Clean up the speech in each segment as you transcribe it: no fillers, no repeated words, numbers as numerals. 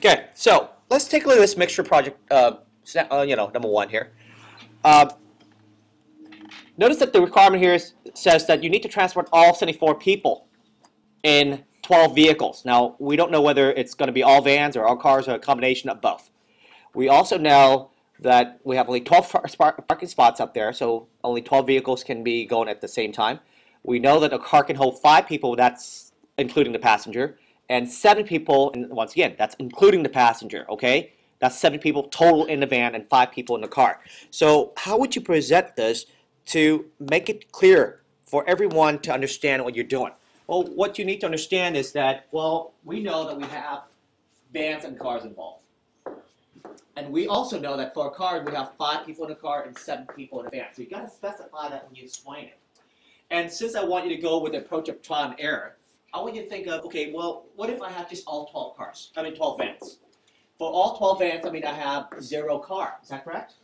Okay, so let's take a look at this mixture project, number one here. Notice that the requirement here says that you need to transport all 74 people in 12 vehicles. Now, we don't know whether it's going to be all vans or all cars or a combination of both. We also know that we have only 12 parking spots up there, so only 12 vehicles can be going at the same time. We know that a car can hold 5 people, that's including the passenger, and 7 people, and once again, that's including the passenger, okay? That's 7 people total in the van and 5 people in the car. So how would you present this to make it clear for everyone to understand what you're doing? Well, what you need to understand is that, well, we know that we have vans and cars involved. And we also know that for a car, we have 5 people in a car and 7 people in a van. So you've got to specify that when you explain it. And since I want you to go with the approach of trial and error, I want you to think of, okay, well, what if I have just all 12 vans? For all 12 vans, I have 0 car. Is that correct?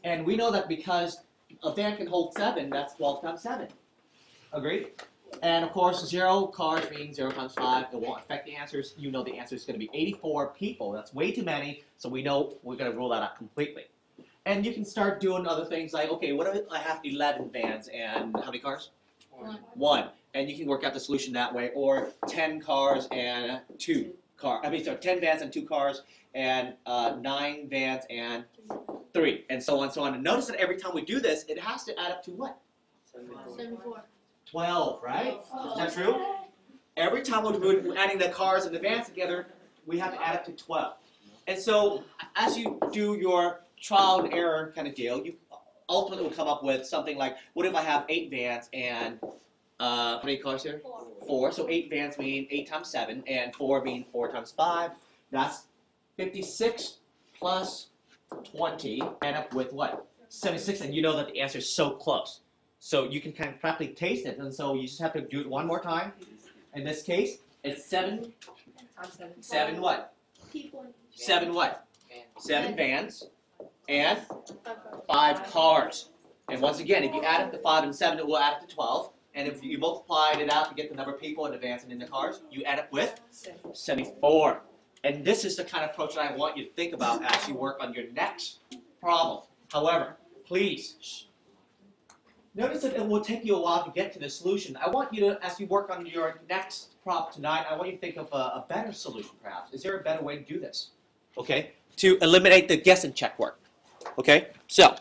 And we know that because a van can hold 7, that's 12 times 7. Agreed? And of course, 0 cars means 0 times 5. It won't affect the answers. You know the answer is going to be 84 people. That's way too many, so we know we're going to rule that out completely. And you can start doing other things like, okay, what if I have 11 vans and how many cars? 1. And you can work out the solution that way. Or 10 cars and 2 cars. 10 vans and 2 cars, and 9 vans and 3, and so on and so on. And notice that every time we do this, it has to add up to what? 74. 12, right? Is that true? Every time we're adding the cars and the vans together, we have to add up to 12. And so as you do your trial and error kind of deal, you ultimately will come up with something like, what if I have 8 vans and, how many cars here? 4. So 8 vans mean 8 times 7, and 4 mean 4 times 5. That's 56 plus 20, end up with what? 76, and you know that the answer is so close. So you can kind of practically taste it, and so you just have to do it one more time. In this case, it's 7 what? 7 what? 7 vans and 5 cars. And once again, if you add up the 5 and 7, it will add up to 12. And if you multiply it out to get the number of people in the vans and in the cars, you end up with 74. And this is the kind of approach that I want you to think about as you work on your next problem. However, please, notice that it will take you a while to get to the solution. I want you to, as you work on your next problem tonight, I want you to think of a better solution perhaps. Is there a better way to do this? Okay, to eliminate the guess and check work. Okay, so